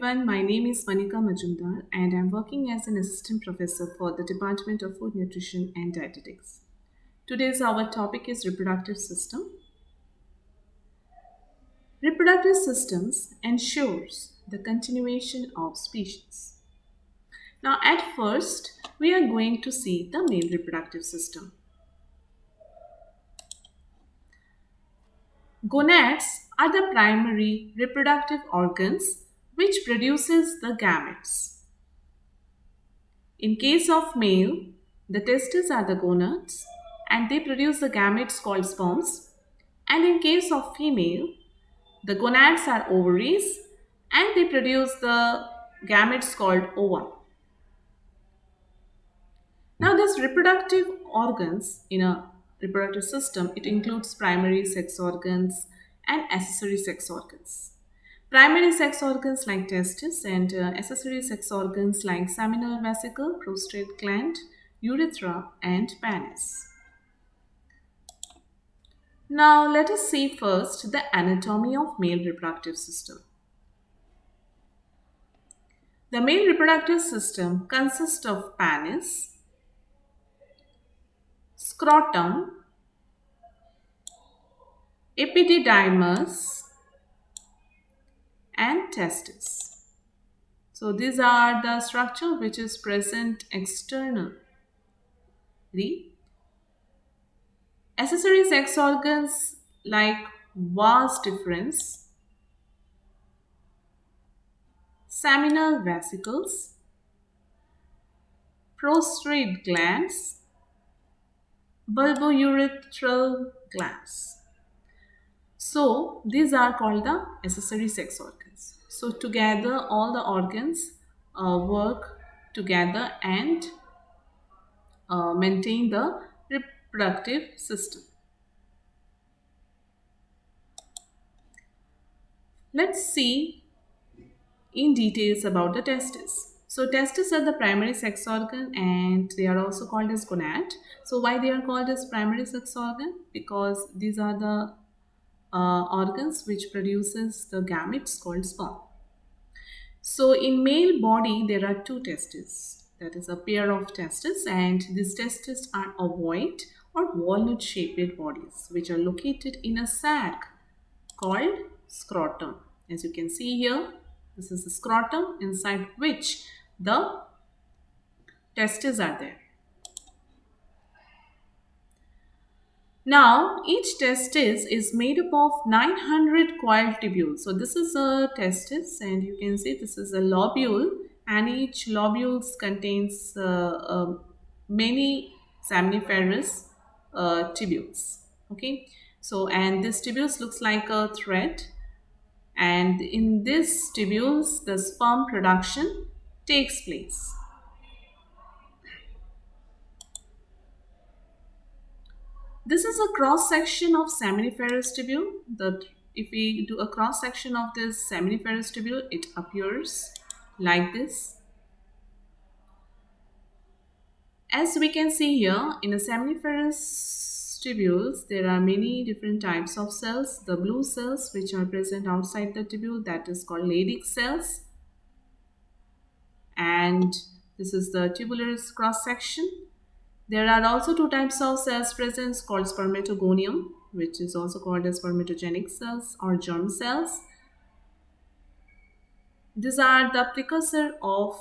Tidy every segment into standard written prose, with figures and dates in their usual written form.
everyone, my name is Manika Majumdar and I'm working as an assistant professor for the Department of Food Nutrition and Dietetics. Today's our topic is reproductive system. Reproductive systems ensures the continuation of species. Now at first, we are going to see the male reproductive system. Gonads are the primary reproductive organs which produces the gametes. In case of male, the testes are the gonads and they produce the gametes called sperms. And in case of female, the gonads are ovaries and they produce the gametes called ova. Now, this reproductive organs in a reproductive system, it includes primary sex organs and accessory sex organs. Primary sex organs like testes and accessory sex organs like seminal vesicle, prostate gland, urethra, and penis. Now, let us see first the anatomy of male reproductive system. The male reproductive system consists of penis, scrotum, epididymis, and testes. So these are the structure which is present externally. Accessory sex organs like vas deferens, seminal vesicles, prostate glands, bulbourethral glands. So these are called the accessory sex organs. So together all the organs work together and maintain the reproductive system. Let's see in details about the testes. So testes are the primary sex organ and they are also called as gonad. So why they are called as primary sex organ? Because these are the organs which produces the gametes called sperm. So in male body there are two testes, that is a pair of testes, and these testes are ovoid or walnut shaped bodies which are located in a sac called scrotum. As you can see here, this is the scrotum inside which the testes are there. Now, each testis is made up of 900 coiled tubules. So this is a testis and you can see this is a lobule and each lobule contains many seminiferous tubules. Okay, so and this tubules looks like a thread and in this tubules the sperm production takes place. This is a cross section of seminiferous tubule. If we do a cross section of this seminiferous tubule, it appears like this. As we can see here, in the seminiferous tubules, there are many different types of cells. The blue cells which are present outside the tubule, that is called Leydig cells. And this is the tubular cross section. There are also two types of cells present called spermatogonium, which is also called as spermatogenic cells or germ cells. These are the precursor of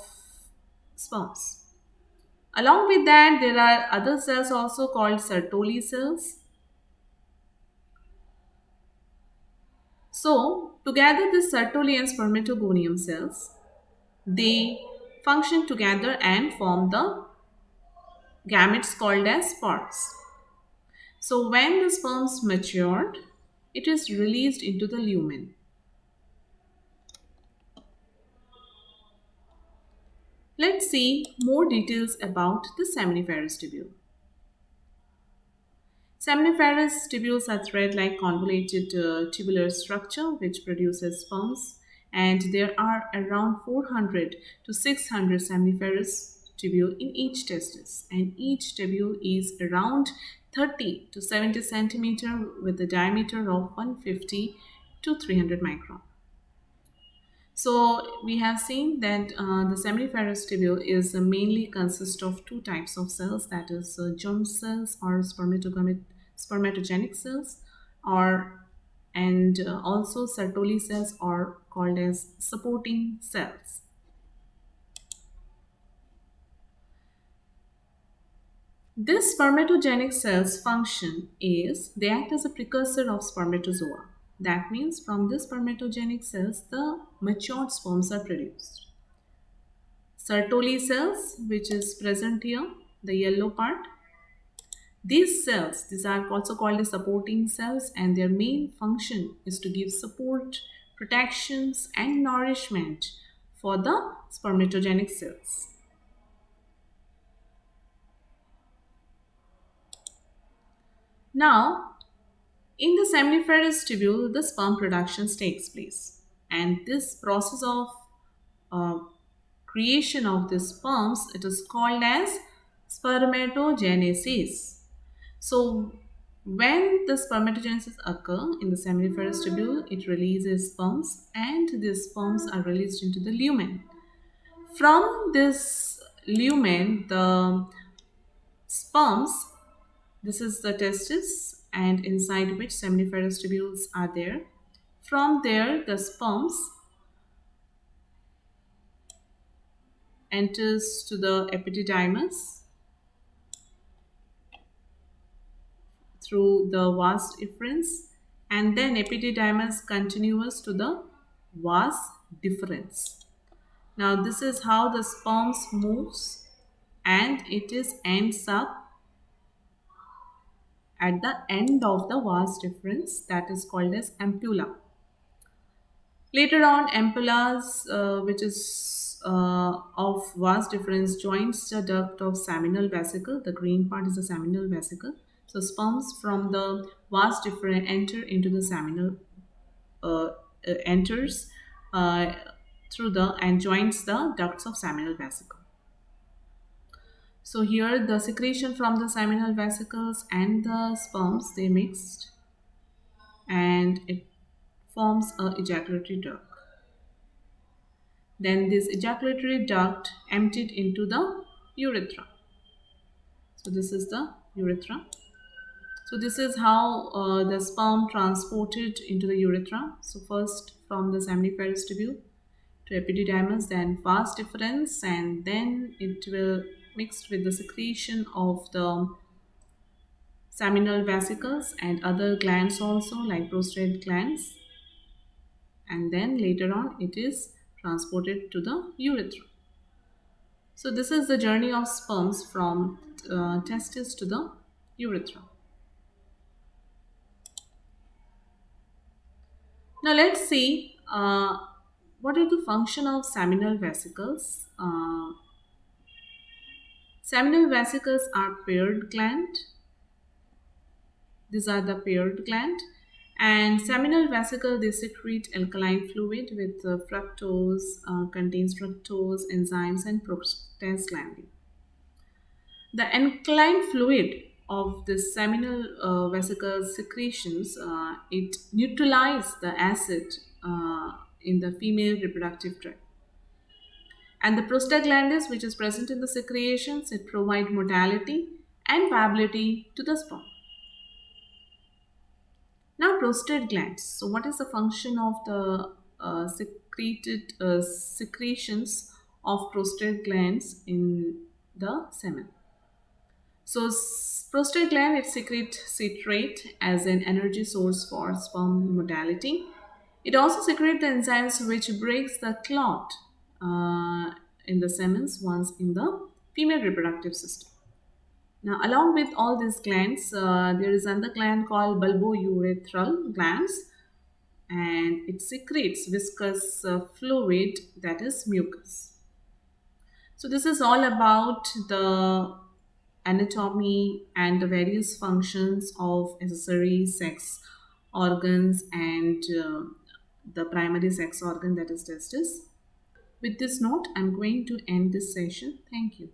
sperms. Along with that, there are other cells also called Sertoli cells. So, together the Sertoli and spermatogonium cells, they function together and form the gametes called as sperms. So when the sperms matured, it is released into the lumen. Let's see more details about the seminiferous tubule. Seminiferous tubules are thread-like convoluted tubular structure which produces sperms, and there are around 400 to 600 seminiferous tubule in each testis, and each tubule is around 30 to 70 centimeter with a diameter of 150 to 300 micron. So we have seen that the seminiferous tubule is mainly consists of two types of cells, that is germ cells or spermatogenic cells, or and also Sertoli cells are called as supporting cells. This spermatogenic cells function is they act as a precursor of spermatozoa. That means from this spermatogenic cells the matured sperms are produced. Sertoli cells, which is present here, the yellow part. These are also called as supporting cells, and their main function is to give support, protections, and nourishment for the spermatogenic cells. Now, in the seminiferous tubule, the sperm production takes place, and this process of uh, creation of the sperms it is called as spermatogenesis. So, when the spermatogenesis occur in the seminiferous tubule, it releases sperms, and these sperms are released into the lumen. From this lumen, the sperms, this is the testis, and inside which seminiferous tubules are there. From there, the sperms enters to the epididymis through the vas efferents, and then epididymis continues to the vas deferens. Now this is how the sperms moves, and it is ends up at the end of the vas deferens, that is called as ampulla. Later on, ampullas, which is of vas deferens, joins the duct of seminal vesicle. The green part is the seminal vesicle. So sperms from the vas deferens enter into the seminal enters uh, through the and joins the ducts of seminal vesicle. So here the secretion from the seminal vesicles and the sperms they mixed, and it forms a ejaculatory duct. Then this ejaculatory duct emptied into the urethra. So this is the urethra. So this is how the sperm transported into the urethra. So first from the seminiferous tubule to epididymis, then vas deferens, and then it will mixed with the secretion of the seminal vesicles and other glands also like prostate glands, and then later on it is transported to the urethra. So this is the journey of sperms from testis to the urethra. Now let's see what are the function of seminal vesicles. Seminal vesicles are paired gland. These are the paired gland. And seminal vesicle, they secrete alkaline fluid with fructose, contains fructose, enzymes, and prostaglandin. The alkaline fluid of the seminal vesicle secretions, it neutralizes the acid in the female reproductive tract. And the prostaglandins, which is present in the secretions, it provide motility and viability to the sperm. Now, prostate glands. So, what is the function of the secretions of prostate glands in the semen? So, prostate gland it secretes citrate as an energy source for sperm motility. It also secretes the enzymes which breaks the clot in the semens once in the female reproductive system. Now, along with all these glands, there is another gland called bulbourethral glands, and it secretes viscous fluid that is mucus. So, this is all about the anatomy and the various functions of accessory sex organs and the primary sex organ that is testis. With this note, I'm going to end this session. Thank you.